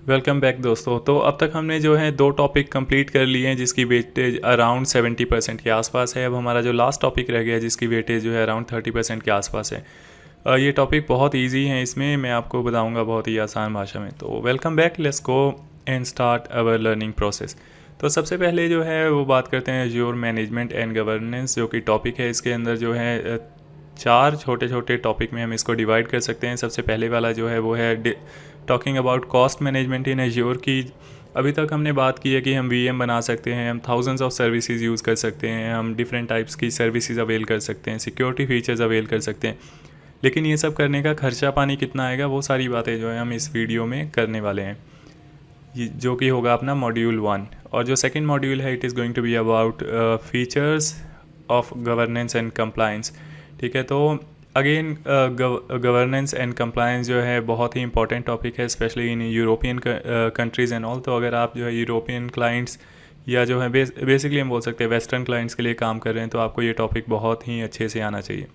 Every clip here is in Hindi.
वेलकम बैक दोस्तों। तो अब तक हमने जो है 2 टॉपिक कंप्लीट कर लिए हैं जिसकी वेटेज अराउंड 70% के आसपास है। अब हमारा जो लास्ट टॉपिक रह गया है जिसकी वेटेज जो है अराउंड 30% के आसपास है। ये टॉपिक बहुत इजी है, इसमें मैं आपको बताऊंगा बहुत ही आसान भाषा में। तो welcome back, let's go and start our learning process. तो सबसे पहले जो है वो बात करते हैं एज़्योर मैनेजमेंट एंड गवर्नेंस, जो कि टॉपिक है। इसके अंदर जो है 4 छोटे छोटे टॉपिक में हम इसको डिवाइड कर सकते हैं। सबसे पहले वाला जो है वो है talking about cost management in Azure की। अभी तक हमने बात की है कि हम वीएम बना सकते हैं, हम थाउजेंड्स ऑफ सर्विसेज यूज़ कर सकते हैं, हम डिफरेंट टाइप्स की सर्विसेज अवेल कर सकते हैं, सिक्योरिटी फीचर्स अवेल कर सकते हैं। लेकिन ये सब करने का खर्चा पानी कितना आएगा, वो सारी बातें जो है हम इस वीडियो में करने वाले हैं, जो कि होगा अपना मॉड्यूल 1। और जो सेकेंड मॉड्यूल है it is going to be about features of governance and compliance. ठीक है, तो अगेन गवर्नेंस एंड कंप्लायंस जो है बहुत ही इंपॉर्टेंट टॉपिक है, specially in European countries and all. तो अगर आप जो है यूरोपियन क्लाइंट्स या जो है बेसिकली हम बोल सकते हैं वेस्टर्न क्लाइंट्स के लिए काम कर रहे हैं, तो आपको ये टॉपिक बहुत ही अच्छे से आना चाहिए।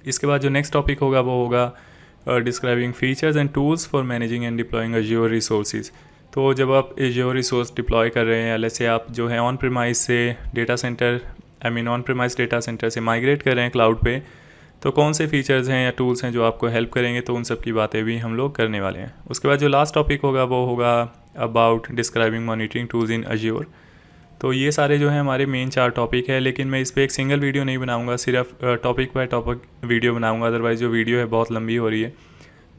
इसके बाद जो नेक्स्ट टॉपिक होगा वो होगा describing features and tools for managing and deploying Azure resources. तो जब आप एज़्योर रिसोर्स डिप्लॉय कर रहे हैं, जैसे आप जो है ऑन प्रीमाइस से data centre on premise data centre से माइग्रेट कर रहे हैं क्लाउड पे, तो कौन से फीचर्स हैं या टूल्स हैं जो आपको हेल्प करेंगे, तो उन सब की बातें भी हम लोग करने वाले हैं। उसके बाद जो लास्ट टॉपिक होगा वो होगा about describing monitoring tools in Azure. तो ये सारे जो हैं हमारे मेन 4 टॉपिक है, लेकिन मैं इस पर एक सिंगल वीडियो नहीं बनाऊंगा, सिर्फ टॉपिक बाय टॉपिक वीडियो बनाऊंगा, अदरवाइज़ जो वीडियो है बहुत लंबी हो रही है।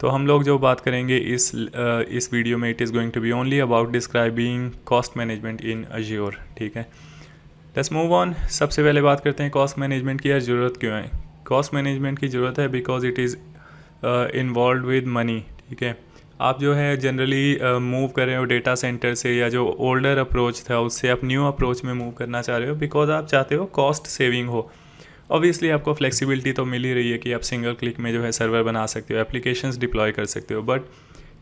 तो हम लोग जो बात करेंगे इस वीडियो में, it is going to be only about describing cost management in Azure. ठीक है, लेट्स मूव ऑन। सबसे पहले बात करते हैं कॉस्ट मैनेजमेंट की यार ज़रूरत क्यों है। कॉस्ट मैनेजमेंट की ज़रूरत है because it is involve with money. ठीक है, आप जो है जनरली मूव कर रहे हो डेटा सेंटर से, या जो ओल्डर अप्रोच था उससे आप न्यू अप्रोच में मूव करना चाह रहे हो बिकॉज आप चाहते हो कॉस्ट सेविंग हो। ऑब्वियसली आपको फ्लेक्सिबिलिटी तो मिल ही रही है कि आप सिंगल क्लिक में जो है सर्वर बना सकते हो, एप्लीकेशंस डिप्लॉय कर सकते हो, but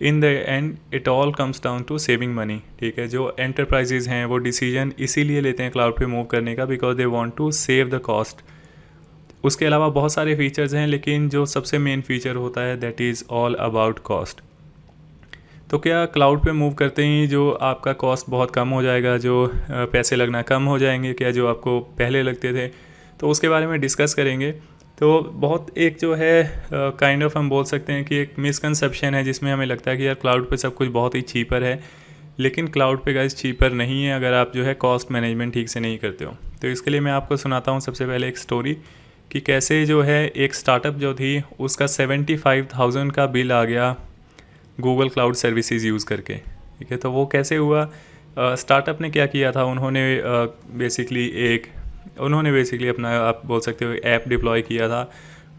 in the end it all comes down to saving money. ठीक है, जो एंटरप्राइजेज हैं वो डिसीजन इसीलिए लेते हैं क्लाउड पे मूव करने का because they want to save the cost. उसके अलावा बहुत सारे फीचर्स हैं, लेकिन जो सबसे मेन फीचर होता है that is all about cost. तो क्या क्लाउड पे मूव करते ही जो आपका कॉस्ट बहुत कम हो जाएगा, जो पैसे लगना कम हो जाएंगे क्या, जो आपको पहले लगते थे? तो उसके बारे में डिस्कस करेंगे। तो बहुत एक जो है काइंड ऑफ हम बोल सकते हैं कि एक मिसकंसेप्शन है जिसमें हमें लगता है कि यार क्लाउड पे सब कुछ बहुत ही चीपर है, लेकिन क्लाउड पे गाइस चीपर नहीं है अगर आप जो है कॉस्ट मैनेजमेंट ठीक से नहीं करते हो। तो इसके लिए मैं आपको सुनाता हूँ सबसे पहले एक स्टोरी कि कैसे जो है एक स्टार्टअप जो थी उसका 75,000 का बिल आ गया गूगल क्लाउड सर्विसेज यूज़ करके। ठीक है, तो वो कैसे हुआ? स्टार्टअप ने क्या किया था, उन्होंने बेसिकली अपना आप बोल सकते हो ऐप डिप्लॉय किया था,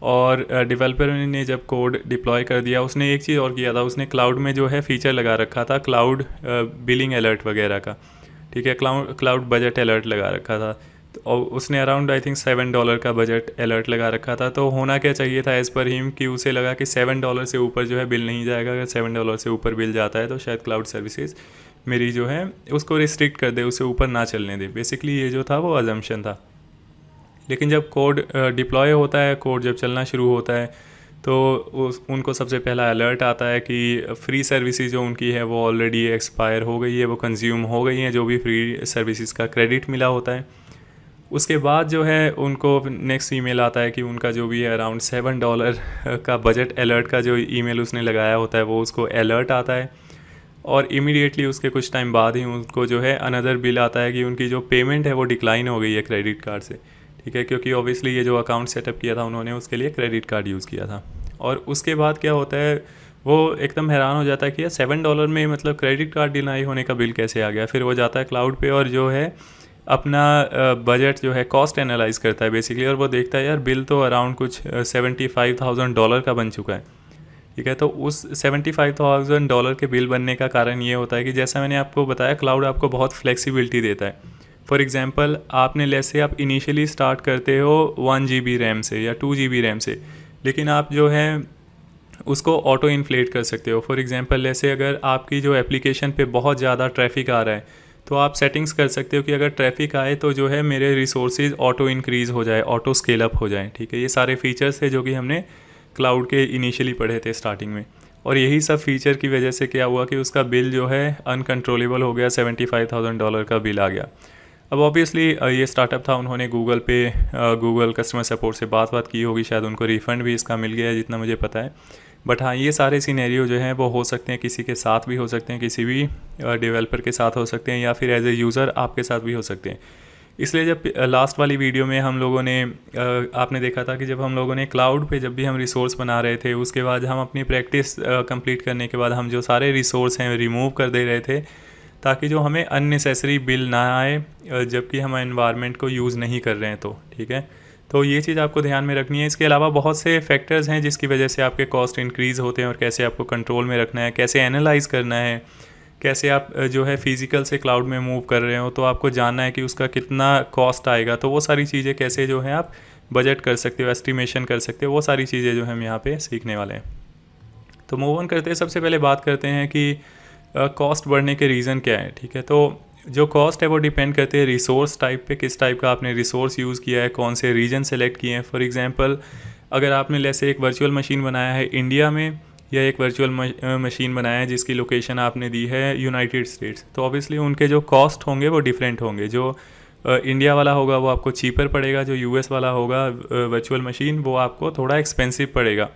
और डेवलपर ने जब कोड डिप्लॉय कर दिया उसने एक चीज़ और किया था, उसने क्लाउड में जो है फ़ीचर लगा रखा था क्लाउड बिलिंग अलर्ट वगैरह का। ठीक है, क्लाउड बजट अलर्ट लगा रखा था, और उसने अराउंड आई थिंक $7 का बजट अलर्ट लगा रखा था। तो होना क्या चाहिए था एज़ पर हिम कि उसे लगा कि $7 से ऊपर जो है बिल नहीं जाएगा, अगर $7 से ऊपर बिल जाता है तो शायद क्लाउड सर्विसेज मेरी जो है उसको रिस्ट्रिक्ट कर दे, उसे ऊपर ना चलने दे। बेसिकली ये जो था वो अजम्पशन था। लेकिन जब कोड डिप्लॉय होता है, कोड जब चलना शुरू होता है, तो उनको सबसे पहला अलर्ट आता है कि फ्री सर्विसेज जो उनकी है वो ऑलरेडी एक्सपायर हो गई है, वो कंज्यूम हो गई हैं, जो भी फ्री सर्विसेज का क्रेडिट मिला होता है। उसके बाद जो है उनको नेक्स्ट ईमेल आता है कि उनका जो भी है अराउंड $7 का बजट अलर्ट का जो ईमेल उसने लगाया होता है वो उसको अलर्ट आता है, और इमीडिएटली उसके कुछ टाइम बाद ही उनको जो है अनदर बिल आता है कि उनकी जो पेमेंट है वो डिक्लाइन हो गई है क्रेडिट कार्ड से। ठीक है, क्योंकि ऑब्वियसली ये जो अकाउंट सेटअप किया था उन्होंने उसके लिए क्रेडिट कार्ड यूज़ किया था। और उसके बाद क्या होता है, वो एकदम हैरान हो जाता है कि यार $7 में मतलब क्रेडिट कार्ड डिनाई होने का बिल कैसे आ गया। फिर वो जाता है क्लाउड पे और जो है अपना बजट जो है कॉस्ट एनालाइज करता है बेसिकली, और वो देखता है यार बिल तो अराउंड कुछ $75,000 का बन चुका है। ठीक है, तो उस $75,000 के बिल बनने का कारण ये होता है कि जैसा मैंने आपको बताया क्लाउड आपको बहुत फ्लेक्सिबिलिटी देता है। फॉर एग्जांपल आपने जैसे आप इनिशियली स्टार्ट करते हो 1 GB रैम से या 2 GB रैम से, लेकिन आप जो है उसको ऑटो इन्फ्लेट कर सकते हो। फॉर एग्जांपल जैसे अगर आपकी जो एप्लीकेशन पे बहुत ज़्यादा ट्रैफिक आ रहा है, तो आप सेटिंग्स कर सकते हो कि अगर ट्रैफिक आए तो जो है मेरे रिसोर्सेज ऑटो इंक्रीज़ हो जाए, ऑटो स्केल अप हो जाए। ठीक है, ये सारे फीचर्स थे जो कि हमने क्लाउड के इनिशियली पढ़े थे स्टार्टिंग में। और यही सब फीचर की वजह से क्या हुआ कि उसका बिल जो है अनकंट्रोलेबल हो गया, $75,000 का बिल आ गया। अब ऑब्वियसली ये स्टार्टअप था, उन्होंने गूगल कस्टमर सपोर्ट से बात की होगी, शायद उनको रिफ़ंड भी इसका मिल गया है जितना मुझे पता है। बट हाँ, ये सारे सिनेरियो जो हैं वो हो सकते हैं, किसी के साथ भी हो सकते हैं, किसी भी डेवलपर के साथ हो सकते हैं, या फिर एज ए यूज़र आपके साथ भी हो सकते हैं। इसलिए जब लास्ट वाली वीडियो में हम लोगों ने आपने देखा था कि जब हम लोगों ने क्लाउड पे जब भी हम रिसोर्स बना रहे थे, उसके बाद हम अपनी प्रैक्टिस कंप्लीट करने के बाद हम जो सारे रिसोर्स हैं रिमूव कर दे रहे थे, ताकि जो हमें अननेसेसरी बिल ना आए जबकि हम एनवायरनमेंट को यूज़ नहीं कर रहे हैं। तो ठीक है, तो ये चीज़ आपको ध्यान में रखनी है। इसके अलावा बहुत से फैक्टर्स हैं जिसकी वजह से आपके कॉस्ट इंक्रीज़ होते हैं, और कैसे आपको कंट्रोल में रखना है, कैसे एनालाइज़ करना है, कैसे आप जो है फिज़िकल से क्लाउड में मूव कर रहे हो तो आपको जानना है कि उसका कितना कॉस्ट आएगा। तो वो सारी चीज़ें कैसे जो है आप बजट कर सकते हो, एस्टिमेशन कर सकते हो, वो सारी चीज़ें जो हम यहाँ पे सीखने वाले हैं। तो मूव ऑन करते हैं, सबसे पहले बात करते हैं कि कॉस्ट बढ़ने के रीज़न क्या है। ठीक है, तो जो कॉस्ट है वो डिपेंड करते हैं रिसोर्स टाइप पे, किस टाइप का आपने रिसोर्स यूज़ किया है, कौन से रीजन सेलेक्ट किए हैं। फॉर एग्जांपल, अगर आपने जैसे एक वर्चुअल मशीन बनाया है इंडिया में, या एक वर्चुअल मशीन बनाया है जिसकी लोकेशन आपने दी है यूनाइटेड स्टेट्स, तो ऑब्वियसली उनके जो कॉस्ट होंगे वो डिफरेंट होंगे। जो इंडिया वाला होगा वो आपको चीपर पड़ेगा, जो यूएस वाला होगा वर्चुअल मशीन वो आपको थोड़ा एक्सपेंसिव पड़ेगा।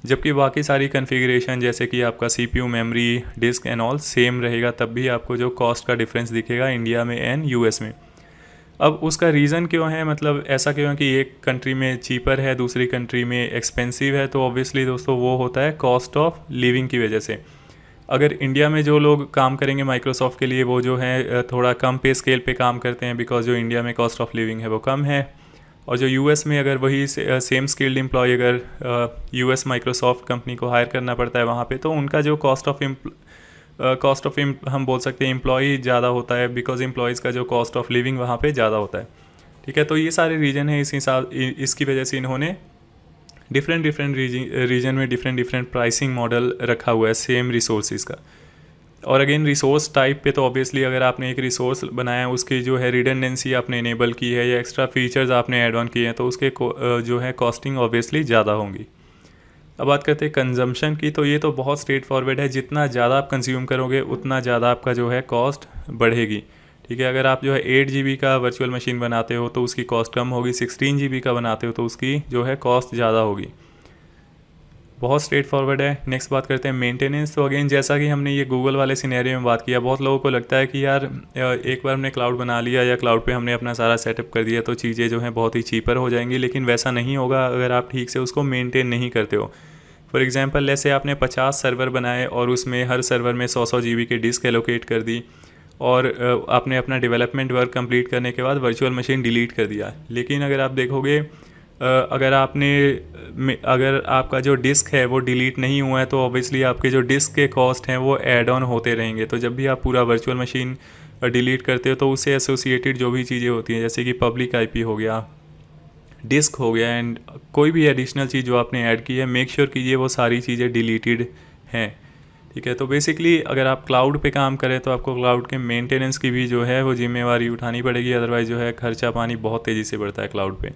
जबकि बाकी सारी कॉन्फ़िगरेशन जैसे कि आपका CPU, memory, disk and all same रहेगा, तब भी आपको जो कॉस्ट का डिफरेंस दिखेगा इंडिया में एंड यूएस में। अब उसका रीज़न क्यों है, मतलब ऐसा क्यों है कि एक कंट्री में चीपर है, दूसरी कंट्री में एक्सपेंसिव है? तो ऑब्वियसली दोस्तों वो होता है कॉस्ट ऑफ लिविंग की वजह से। अगर इंडिया में जो लोग काम करेंगे माइक्रोसॉफ्ट के लिए, वो जो है थोड़ा कम पे स्केल पे काम करते हैं, बिकॉज जो इंडिया में कॉस्ट ऑफ लिविंग है वो कम है। और जो यूएस में अगर वही सेम स्किल्ड एम्प्लॉय अगर यूएस माइक्रोसॉफ्ट कंपनी को हायर करना पड़ता है वहाँ पे, तो उनका जो कॉस्ट ऑफ हम बोल सकते हैं एम्प्लॉय ज़्यादा होता है, बिकॉज एम्प्लॉयज़ का जो कॉस्ट ऑफ लिविंग वहाँ पे ज़्यादा होता है। ठीक है, तो ये सारे रीजन है, इसकी वजह से इन्होंने डिफरेंट रीजन में डिफरेंट प्राइसिंग मॉडल रखा हुआ है सेम रिसोर्सेज का। और अगेन रिसोर्स टाइप पे, तो ऑब्वियसली अगर आपने एक रिसोर्स बनाया है, उसकी जो है रिडंडेंसी आपने इनेबल की है या एक्स्ट्रा फीचर्स आपने ऐड ऑन किए हैं, तो उसके जो है कॉस्टिंग ऑब्वियसली ज़्यादा होंगी। अब बात करते हैं कंजम्पशन की, तो ये तो बहुत स्ट्रेट फॉरवर्ड है, जितना ज़्यादा आप कंज्यूम करोगे उतना ज़्यादा आपका जो है कॉस्ट बढ़ेगी। ठीक है, अगर आप जो है 8 GB का वर्चुअल मशीन बनाते हो तो उसकी कॉस्ट कम होगी, 16 GB का बनाते हो तो उसकी जो है कॉस्ट ज़्यादा होगी। बहुत स्ट्रेट फॉरवर्ड है। नेक्स्ट बात करते हैं मेंटेनेंस। तो अगेन जैसा कि हमने ये गूगल वाले सिनेरियो में बात किया, बहुत लोगों को लगता है कि यार एक बार हमने क्लाउड बना लिया या क्लाउड पे हमने अपना सारा सेटअप कर दिया तो चीज़ें जो हैं बहुत ही चीपर हो जाएंगी, लेकिन वैसा नहीं होगा अगर आप ठीक से उसको मेंटेन नहीं करते हो। फॉर एग्जांपल, जैसे आपने 50 सर्वर बनाए और उसमें हर सर्वर में 100 GB की डिस्क एलोकेट कर दी, और आपने अपना डेवलपमेंट वर्क कंप्लीट करने के बाद वर्चुअल मशीन डिलीट कर दिया। लेकिन अगर आप देखोगे, अगर आपका जो डिस्क है वो डिलीट नहीं हुआ है, तो ऑब्वियसली आपके जो डिस्क के कॉस्ट हैं वो ऐड ऑन होते रहेंगे। तो जब भी आप पूरा वर्चुअल मशीन डिलीट करते हो तो उससे एसोसिएटेड जो भी चीज़ें होती हैं, जैसे कि पब्लिक IP हो गया, डिस्क हो गया, एंड कोई भी एडिशनल चीज़ जो आपने ऐड की है, मेक श्योर कीजिए वो सारी चीज़ें डिलीटेड हैं। ठीक है, तो बेसिकली अगर आप क्लाउड पे काम करें तो आपको क्लाउड के मेंटेनेंस की भी जो है वो जिम्मेवारी उठानी पड़ेगी, अदरवाइज़ जो है खर्चा पानी बहुत तेज़ी से बढ़ता है क्लाउड पे।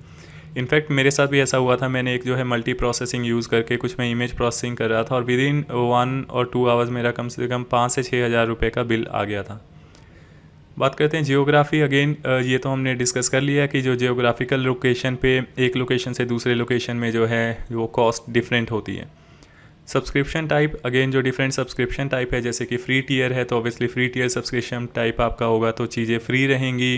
इनफैक्ट मेरे साथ भी ऐसा हुआ था, मैंने एक जो है मल्टी प्रोसेसिंग यूज़ करके कुछ मैं इमेज प्रोसेसिंग कर रहा था, और विद इन 1 और 2 आवर्स मेरा कम से कम 5 से 6 हज़ार रुपये का बिल आ गया था। बात करते हैं जियोग्राफी। अगेन ये तो हमने डिस्कस कर लिया कि जो जियोग्राफिकल लोकेशन पे एक लोकेशन से दूसरे लोकेशन में जो है वो कॉस्ट डिफरेंट होती है। सब्सक्रिप्शन टाइप, अगेन जो डिफरेंट सब्सक्रिप्शन टाइप है, जैसे कि फ्री टियर है तो obviously free tier subscription type आपका होगा तो चीज़ें फ्री रहेंगी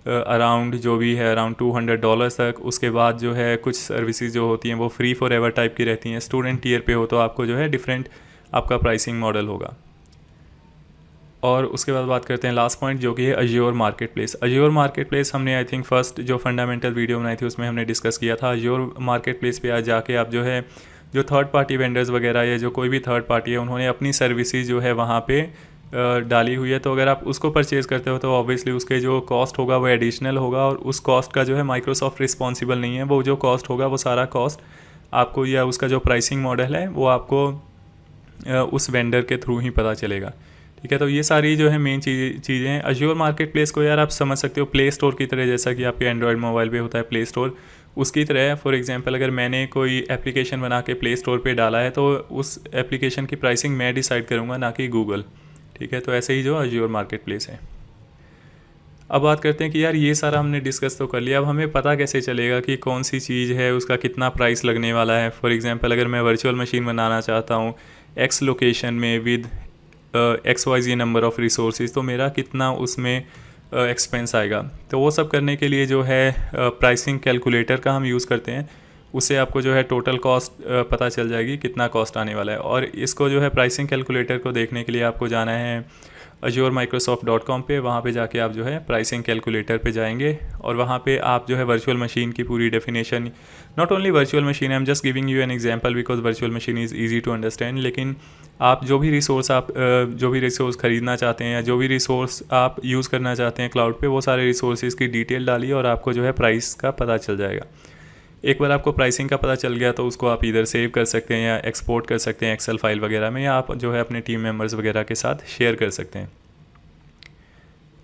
अराउंड जो भी है अराउंड $200 तक। उसके बाद जो है कुछ सर्विसेज जो होती हैं वो फ्री फॉर एवर टाइप की रहती हैं। स्टूडेंट टियर पे हो तो आपको जो है डिफरेंट आपका प्राइसिंग मॉडल होगा। और उसके बाद बात करते हैं लास्ट पॉइंट, जो कि है Azure market place. Azure market place हमने आई थिंक फर्स्ट जो फंडामेंटल वीडियो बनाई थी उसमें हमने डिस्कस किया था। अज्योर मार्केट प्लेस पे आज जाके आप जो है जो थर्ड पार्टी वेंडर्स वगैरह या जो कोई भी थर्ड पार्टी है उन्होंने अपनी सर्विसेज जो है वहाँ पे डाली हुई है, तो अगर आप उसको परचेज़ करते हो तो ऑब्वियसली उसके जो कॉस्ट होगा वो एडिशनल होगा, और उस कॉस्ट का जो है माइक्रोसॉफ्ट रिस्पॉन्सिबल नहीं है। वो जो कॉस्ट होगा वो सारा कॉस्ट आपको, या उसका जो प्राइसिंग मॉडल है वो आपको उस वेंडर के थ्रू ही पता चलेगा। ठीक है, तो ये सारी जो है मेन चीज़ें हैं। अज्योर मार्केट प्लेस को यार आप समझ सकते हो प्ले स्टोर की तरह, जैसा कि आपके एंड्रॉयड मोबाइल पे होता है प्ले स्टोर, उसकी तरह है। फॉर एग्जांपल अगर मैंने कोई एप्लीकेशन बना के प्ले स्टोर पे डाला है तो उस एप्लीकेशन की प्राइसिंग मैं डिसाइड करूँगा, ना कि गूगल। ठीक है, तो ऐसे ही जो अज्योर मार्केट प्लेस है। अब बात करते हैं कि यार ये सारा हमने डिस्कस तो कर लिया, अब हमें पता कैसे चलेगा कि कौन सी चीज़ है, उसका कितना प्राइस लगने वाला है। फॉर एग्जांपल अगर मैं वर्चुअल मशीन बनाना चाहता हूँ एक्स लोकेशन में with XYZ number of resources, तो मेरा कितना उसमें एक्सपेंस आएगा। तो वो सब करने के लिए जो है प्राइसिंग कैलकुलेटर का हम यूज़ करते हैं। उससे आपको जो है टोटल कॉस्ट पता चल जाएगी कितना कॉस्ट आने वाला है। और इसको जो है प्राइसिंग कैलकुलेटर को देखने के लिए आपको जाना है azuremicrosoft.com पे। वहाँ पे जाके आप जो है प्राइसिंग कैलकुलेटर पे जाएंगे और वहाँ पे आप जो है वर्चुअल मशीन की पूरी definition, not only virtual machine, I am just giving you an example because virtual machine is easy to understand, लेकिन आप जो भी रिसोर्स ख़रीदना चाहते हैं या जो भी रिसोर्स आप यूज़ करना चाहते हैं क्लाउड पे, वो सारे रिसोर्सेज की डिटेल डालिए और आपको जो है प्राइस का पता चल जाएगा। एक बार आपको प्राइसिंग का पता चल गया तो उसको आप इधर सेव कर सकते हैं या एक्सपोर्ट कर सकते हैं एक्सेल फाइल वगैरह में, या आप जो है अपने टीम मेंबर्स वगैरह के साथ शेयर कर सकते हैं।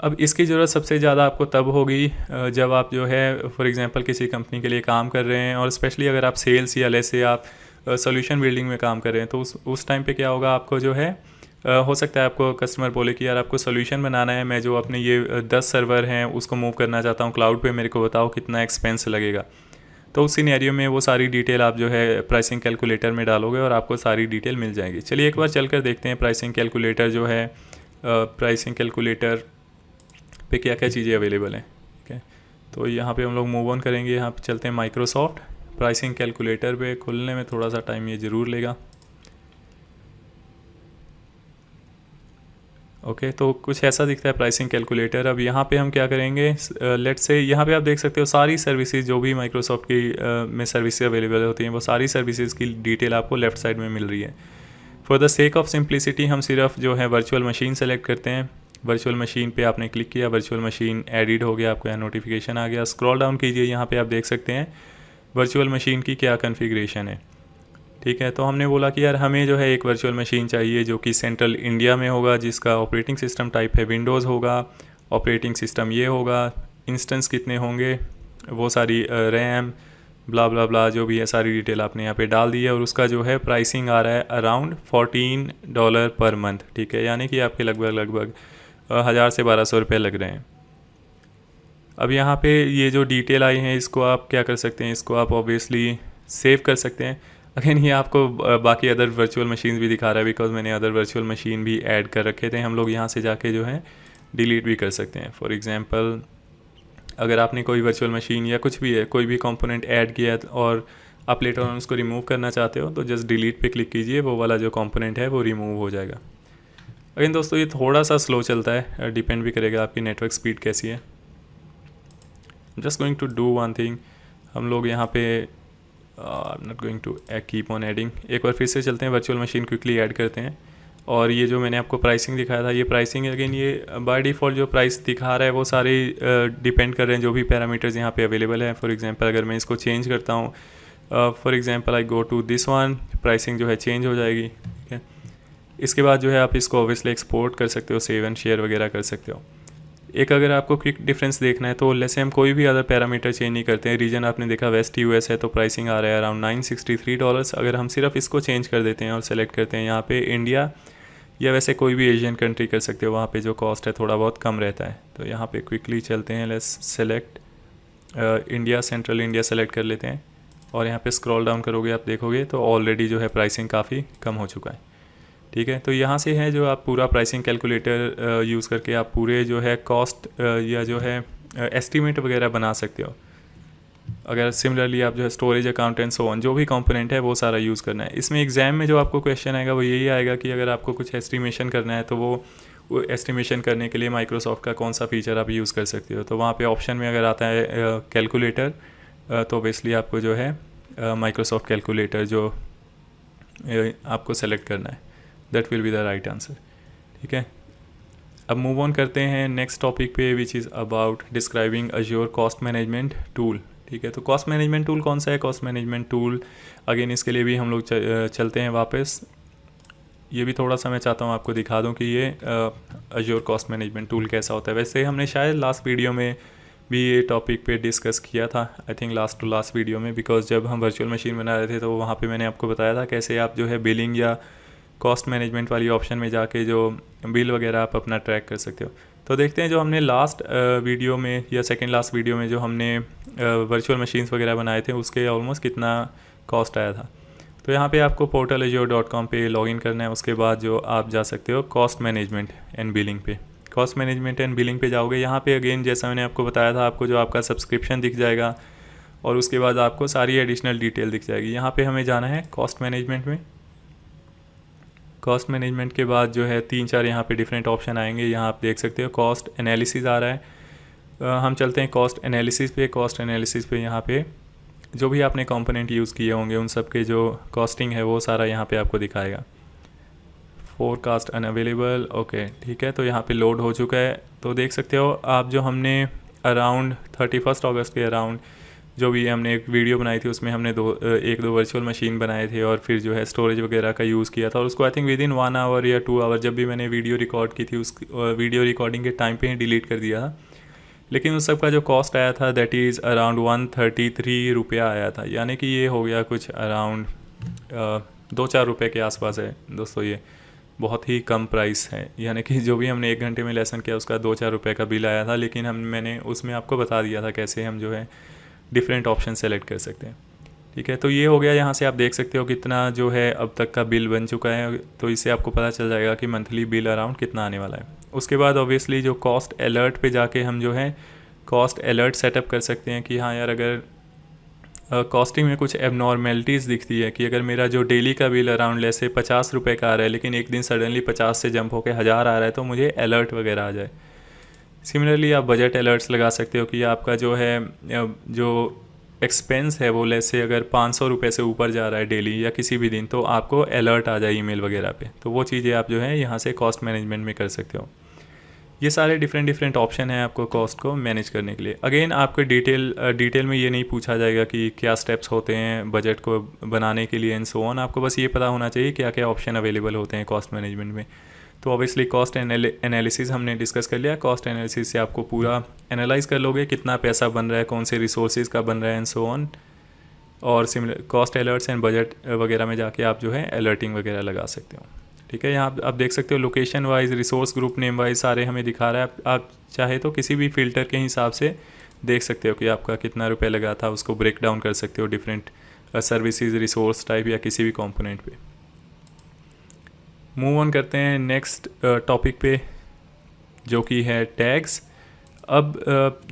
अब इसकी ज़रूरत सबसे ज़्यादा आपको तब होगी जब आप जो है फॉर एग्जांपल किसी कंपनी के लिए काम कर रहे हैं, और स्पेशली अगर आप सेल्स या लेसे आप सॉल्यूशन बिल्डिंग में काम कर रहे हैं, तो उस टाइम पे क्या होगा, आपको जो है हो सकता है आपको कस्टमर बोले कि यार आपको सोल्यूशन बनाना है, मैं जो अपने ये 10 सर्वर हैं उसको मूव करना चाहता हूँ क्लाउड पे, मेरे को बताओ कितना एक्सपेंस लगेगा। तो उस सिनेरियो में वो सारी डिटेल आप जो है प्राइसिंग कैलकुलेटर में डालोगे और आपको सारी डिटेल मिल जाएगी। चलिए एक बार चल कर देखते हैं प्राइसिंग कैलकुलेटर जो है, प्राइसिंग कैलकुलेटर पे क्या क्या चीज़ें अवेलेबल हैं। ठीक है, तो यहाँ पे हम लोग मूव ऑन करेंगे, यहाँ पे चलते हैं माइक्रोसॉफ्ट। प्राइसिंग कैलकुलेटर पे खुलने में थोड़ा सा टाइम ये ज़रूर लेगा। ओके, तो कुछ ऐसा दिखता है प्राइसिंग कैलकुलेटर। अब यहाँ पे हम क्या करेंगे, लेट्स से यहाँ पे आप देख सकते हो सारी सर्विसेज जो भी माइक्रोसॉफ्ट की में सर्विसेज अवेलेबल होती हैं, वो सारी सर्विसेज की डिटेल आपको लेफ़्ट साइड में मिल रही है। For the sake of simplicity हम सिर्फ जो है वर्चुअल मशीन सेलेक्ट करते हैं। वर्चुअल मशीन पे आपने क्लिक किया, वर्चुअल मशीन एडिड हो गया, आपको यहाँ नोटिफिकेशन आ गया। स्क्रॉल डाउन कीजिए, यहाँ पे आप देख सकते हैं वर्चुअल मशीन की क्या कॉन्फ़िगरेशन है। ठीक है, तो हमने बोला कि यार हमें जो है एक वर्चुअल मशीन चाहिए जो कि सेंट्रल इंडिया में होगा, जिसका ऑपरेटिंग सिस्टम टाइप है विंडोज़ होगा, ऑपरेटिंग सिस्टम ये होगा, इंस्टेंस कितने होंगे, वो सारी रैम ब्ला ब्ला ब्ला जो भी है सारी डिटेल आपने यहाँ पे डाल दी है। और उसका जो है प्राइसिंग आ रहा है अराउंड $14 पर मंथ। ठीक है, यानी कि आपके लगभग 1000 से 1200 रुपये लग रहे हैं। अब यहाँ पे ये जो डिटेल आई हैं इसको आप क्या कर सकते हैं, इसको आप ऑब्वियसली सेव कर सकते हैं। अगेन ये आपको बाकी अदर वर्चुअल मशीन भी दिखा रहा है, बिकॉज मैंने अदर वर्चुअल मशीन भी ऐड कर रखे थे। हम लोग यहाँ से जाके जो है डिलीट भी कर सकते हैं। फॉर एग्जांपल अगर आपने कोई वर्चुअल मशीन या कुछ भी है कोई भी कंपोनेंट ऐड किया है और आप लेटर ऑन उसको रिमूव करना चाहते हो, तो जस्ट डिलीट पे क्लिक कीजिए, वो वाला जो कंपोनेंट है वो रिमूव हो जाएगा। अगेन दोस्तों ये थोड़ा सा स्लो चलता है, डिपेंड भी करेगा आपकी नेटवर्क स्पीड कैसी है। Just going to do one thing, हम लोग यहाँ पे I am not going to keep on adding. एक बार फिर से चलते हैं, वर्चुअल मशीन क्विकली ऐड करते हैं। और ये जो मैंने आपको प्राइसिंग दिखाया था, ये प्राइसिंग अगेन ये बाय डिफ़ॉल्ट जो प्राइस दिखा रहा है वो सारे डिपेंड कर रहे हैं जो भी पैरामीटर्स यहाँ पे अवेलेबल है। फॉर एग्जांपल अगर मैं इसको चेंज करता हूँ, for example I go to this one, pricing जो है चेंज हो जाएगी। ठीक है, इसके बाद जो है आप इसको ऑब्वियसली एक्सपोर्ट कर सकते हो, सेव एंड शेयर वगैरह कर सकते हो। एक अगर आपको क्विक डिफरेंस देखना है तो लेसे हम कोई भी अदर पैरामीटर चेंज नहीं करते हैं। रीजन आपने देखा वेस्ट यूएस है, तो प्राइसिंग आ रहा है अराउंड $963। अगर हम सिर्फ इसको चेंज कर देते हैं और सेलेक्ट करते हैं यहाँ पे इंडिया, या वैसे कोई भी एशियन कंट्री कर सकते हो, वहाँ पे जो कॉस्ट है थोड़ा बहुत कम रहता है। तो यहाँ पे क्विकली चलते हैं, let's select India, central India select कर लेते हैं और यहाँ पे स्क्रॉल डाउन करोगे आप देखोगे तो ऑलरेडी जो है प्राइसिंग काफ़ी कम हो चुका है। ठीक है, तो यहाँ से है जो आप पूरा प्राइसिंग कैलकुलेटर यूज़ करके आप पूरे जो है कॉस्ट या जो है एस्टीमेट वगैरह बना सकते हो। अगर सिमिलरली आप जो है storage account and so on जो भी कंपोनेंट है वो सारा यूज़ करना है। इसमें एग्ज़ाम में जो आपको क्वेश्चन आएगा वो यही आएगा कि अगर आपको कुछ एस्टिमेशन करना है तो वो एस्टिमेशन करने के लिए माइक्रोसॉफ्ट का कौन सा फीचर आप यूज़ कर सकते हो। तो वहाँ पे ऑप्शन में अगर आता है कैलकुलेटर, तो ऑब्वियसली आपको जो है माइक्रोसॉफ्ट कैलकुलेटर जो आपको सेलेक्ट करना है, that will be the right answer. ठीक है, अब मूव ऑन करते हैं नेक्स्ट टॉपिक पे, which is about describing Azure cost management tool. ठीक है, तो कॉस्ट मैनेजमेंट टूल कौन सा है, कॉस्ट मैनेजमेंट टूल अगेन इसके लिए भी हम लोग चलते हैं वापस। ये भी थोड़ा सा मैं चाहता हूँ आपको दिखा दूँ कि ये अज्योर कॉस्ट मैनेजमेंट टूल कैसा होता है। वैसे हमने शायद लास्ट वीडियो में भी ये टॉपिक पे डिस्कस किया था I think last to last video में, बिकॉज जब हम वर्चुअल मशीन बना रहे थे तो वहाँ पे मैंने आपको बताया था कैसे आप जो है बिलिंग या कॉस्ट मैनेजमेंट वाली ऑप्शन में जाके जो बिल वगैरह आप अपना ट्रैक कर सकते हो। तो देखते हैं जो हमने लास्ट वीडियो में या सेकेंड लास्ट वीडियो में जो हमने वर्चुअल मशीन्स वगैरह बनाए थे उसके ऑलमोस्ट कितना कॉस्ट आया था। तो यहाँ पे आपको portalazure.com पे लॉगिन करना है। उसके बाद जो आप जा सकते हो कॉस्ट मैनेजमेंट एंड बिलिंग पे। कॉस्ट मैनेजमेंट एंड बिलिंग पे जाओगे, यहाँ पे अगेन जैसा मैंने आपको बताया था, आपको जो आपका सब्सक्रिप्शन दिख जाएगा और उसके बाद आपको सारी एडिशनल डिटेल दिख जाएगी। यहाँ पे हमें जाना है कॉस्ट मैनेजमेंट में। कॉस्ट मैनेजमेंट के बाद जो है 3-4 यहाँ पे डिफरेंट ऑप्शन आएंगे। यहाँ आप देख सकते हो कॉस्ट एनालिसिस आ रहा है। हम चलते हैं कॉस्ट एनालिसिस पे। कॉस्ट एनालिसिस पे यहाँ पे जो भी आपने कंपोनेंट यूज़ किए होंगे उन सब के जो कॉस्टिंग है वो सारा यहाँ पे आपको दिखाएगा। फोरकास्ट अनअवेलेबल, ओके ठीक है। तो यहाँ पे लोड हो चुका है। तो देख सकते हो आप जो हमने अराउंड 31 अगस्त के अराउंड जो भी हमने एक वीडियो बनाई थी उसमें हमने एक दो वर्चुअल मशीन बनाए थे और फिर जो है स्टोरेज वगैरह का यूज़ किया था और उसको I think within 1 hour या 2 आवर जब भी मैंने वीडियो रिकॉर्ड की थी उस वीडियो रिकॉर्डिंग के टाइम पे ही डिलीट कर दिया था। लेकिन उस सब का जो कॉस्ट आया था दैट इज़ अराउंड 133 रुपया आया था, यानी कि ये हो गया कुछ अराउंड 2-4 रुपये के आसपास है दोस्तों। ये बहुत ही कम प्राइस है, यानी कि जो भी हमने 1 घंटे में लेसन किया उसका 2-4 रुपये का बिल आया था। लेकिन मैंने उसमें आपको बता दिया था कैसे हम जो है डिफरेंट ऑप्शन सेलेक्ट कर सकते हैं। ठीक है, तो ये हो गया। यहाँ से आप देख सकते हो कितना जो है अब तक का बिल बन चुका है, तो इससे आपको पता चल जाएगा कि मंथली बिल अराउंड कितना आने वाला है। उसके बाद ऑब्वियसली जो कॉस्ट अलर्ट पे जाके हम जो है कॉस्ट अलर्ट सेटअप कर सकते हैं कि हाँ यार अगर कॉस्टिंग में कुछ एबनॉर्मेलिटीज़ दिखती है कि अगर मेरा जो डेली का बिल अराउंड जैसे 50 रुपये का आ रहा है लेकिन एक दिन सडनली 50 से जंप होकर 1000 आ रहा है तो मुझे अलर्ट वगैरह आ जाए। सिमिलरली आप बजट अलर्ट्स लगा सकते हो कि आपका जो है जो एक्सपेंस है वो लेसे अगर 500 रुपये से ऊपर जा रहा है डेली या किसी भी दिन तो आपको अलर्ट आ जाए ईमेल वगैरह पे। तो वो चीज़ें आप जो है यहाँ से कॉस्ट मैनेजमेंट में कर सकते हो। ये सारे डिफरेंट ऑप्शन हैं आपको कॉस्ट को मैनेज करने के लिए। अगेन आपको डिटेल में ये नहीं पूछा जाएगा कि क्या स्टेप्स होते हैं बजट को बनाने के लिए एंड सो ऑन। आपको बस ये पता होना चाहिए क्या क्या ऑप्शन अवेलेबल होते हैं कॉस्ट मैनेजमेंट में। तो ऑब्वियसली कॉस्ट एनालिसिस हमने डिस्कस कर लिया। कॉस्ट एनालिसिस से आपको पूरा एनालाइज कर लोगे कितना पैसा बन रहा है, कौन से रिसोर्सेज का बन रहा है एंड सो ऑन। और similar cost alerts and budget वगैरह में जाके आप जो है अलर्टिंग वगैरह लगा सकते हो। ठीक है, यहाँ आप देख सकते हो location wise, resource group name wise सारे हमें दिखा रहा है। आप चाहे तो किसी भी फ़िल्टर के हिसाब से देख सकते हो कि आपका कितना रुपये लगा था, उसको ब्रेक डाउन कर सकते हो डिफरेंट सर्विसेज, रिसोर्स टाइप या किसी भी कंपोनेंट पे। मूव ऑन करते हैं नेक्स्ट टॉपिक पे जो कि है टैग्स। अब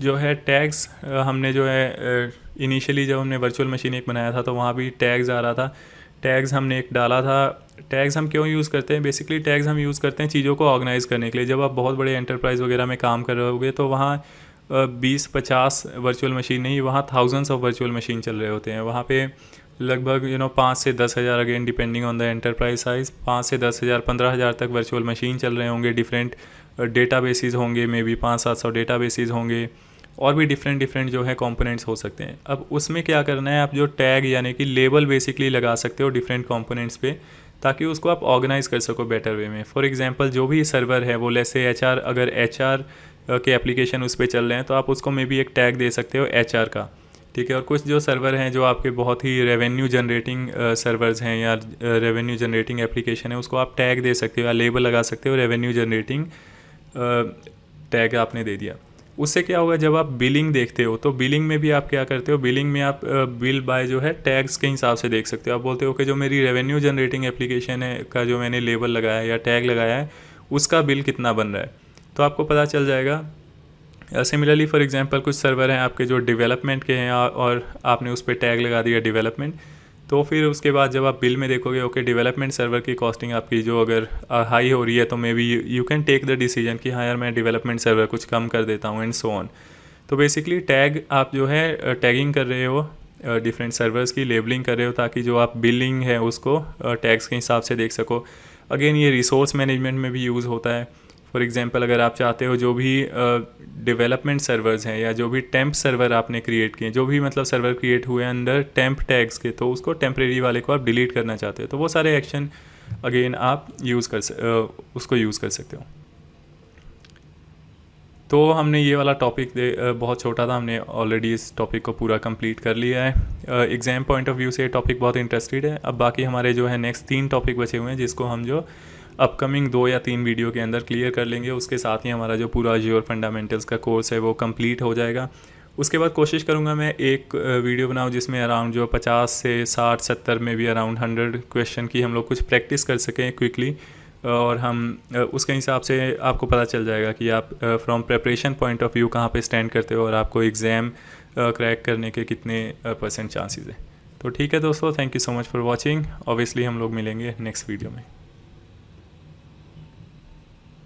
जो है टैग्स हमने जो है इनिशियली जब हमने वर्चुअल मशीन एक बनाया था तो वहाँ भी टैग्स आ रहा था। टैग्स हमने एक डाला था। टैग्स हम क्यों यूज़ करते हैं? बेसिकली टैग्स हम यूज़ करते हैं चीज़ों को ऑर्गेनाइज़ करने के लिए। जब आप बहुत बड़े एंटरप्राइज़ वगैरह में काम कर रहे होगे तो वहाँ 20-50 वर्चुअल मशीन नहीं, वहाँ थाउजेंड्स ऑफ वर्चुअल मशीन चल रहे होते हैं। वहाँ पे लगभग 5 से 10 हज़ार, again depending on the enterprise size, 5 से 10 हज़ार 15 हज़ार तक वर्चुअल मशीन चल रहे होंगे। डिफरेंट डेटाबेसेस होंगे, मे बी 500-700 डेटाबेसेस होंगे और भी डिफरेंट जो है कंपोनेंट्स हो सकते हैं। अब उसमें क्या करना है, आप जो टैग यानी कि लेबल बेसिकली लगा सकते हो डिफरेंट कंपोनेंट्स पे ताकि उसको आप ऑर्गेनाइज़ कर सको बेटर वे में। फॉर एग्जांपल जो भी सर्वर है वो लेसे HR, अगर HR के एप्लीकेशन उस पर चल रहे हैं तो आप उसको मे बी एक टैग दे सकते हो HR का। ठीक है, और कुछ जो सर्वर हैं जो आपके बहुत ही रेवेन्यू जनरेटिंग सर्वर्स हैं या रेवेन्यू जनरेटिंग एप्लीकेशन है उसको आप टैग दे सकते हो या लेबल लगा सकते हो रेवेन्यू जनरेटिंग टैग आपने दे दिया। उससे क्या होगा, जब आप बिलिंग देखते हो तो बिलिंग में भी आप क्या करते हो, बिलिंग में आप बिल बाय जो है टैग्स के हिसाब से देख सकते हो। आप बोलते हो कि जो मेरी रेवेन्यू जनरेटिंग एप्लीकेशन है का जो मैंने लेबल लगाया है या टैग लगाया है उसका बिल कितना बन रहा है, तो आपको पता चल जाएगा। सिमिलरली फॉर एग्जांपल कुछ सर्वर हैं आपके जो डेवलपमेंट के हैं और आपने उस पर टैग लगा दिया डेवलपमेंट, तो फिर उसके बाद जब आप बिल में देखोगे ओके डेवलपमेंट सर्वर की कॉस्टिंग आपकी जो अगर हाई हो रही है तो maybe you can take the decision कि हाँ यार मैं डेवलपमेंट सर्वर कुछ कम कर देता हूँ एंड सो ऑन। तो बेसिकली टैग आप जो है टैगिंग कर रहे हो डिफरेंट सर्वर्स की, लेबलिंग कर रहे हो ताकि जो आप बिलिंग है उसको टैग्स के हिसाब से देख सको। अगेन ये रिसोर्स मैनेजमेंट में भी यूज़ होता है। फॉर एग्जांपल अगर आप चाहते हो जो भी डेवलपमेंट सर्वर्स हैं या जो भी टेम्प सर्वर आपने क्रिएट किए, जो भी मतलब सर्वर क्रिएट हुए अंडर टेम्प टैग्स के, तो उसको टेम्परेरी वाले को आप डिलीट करना चाहते हो तो वो सारे एक्शन अगेन आप उसको यूज़ कर सकते हो। तो हमने ये वाला टॉपिक बहुत छोटा था, हमने ऑलरेडी इस टॉपिक को पूरा कंप्लीट कर लिया है। एग्ज़ाम पॉइंट ऑफ व्यू से ये टॉपिक बहुत इंटरेस्टेड है। अब बाकी हमारे जो है नेक्स्ट 3 टॉपिक बचे हुए हैं, जिसको हम जो अपकमिंग 2 या 3 वीडियो के अंदर क्लियर कर लेंगे। उसके साथ ही हमारा जो पूरा अज़्योर फंडामेंटल्स का कोर्स है वो कंप्लीट हो जाएगा। उसके बाद कोशिश करूँगा मैं एक वीडियो बनाऊँ जिसमें अराउंड जो 50 से 60-70 में भी अराउंड 100 क्वेश्चन की हम लोग कुछ प्रैक्टिस कर सकें क्विकली, और हम उसके हिसाब से आपको पता चल जाएगा कि आप from preparation point of view कहाँ पे स्टैंड करते हो और आपको एग्ज़ाम क्रैक करने के कितने % चांसेस है। तो ठीक है दोस्तों, thank you so much for watching. Obviously हम लोग मिलेंगे नेक्स्ट वीडियो में।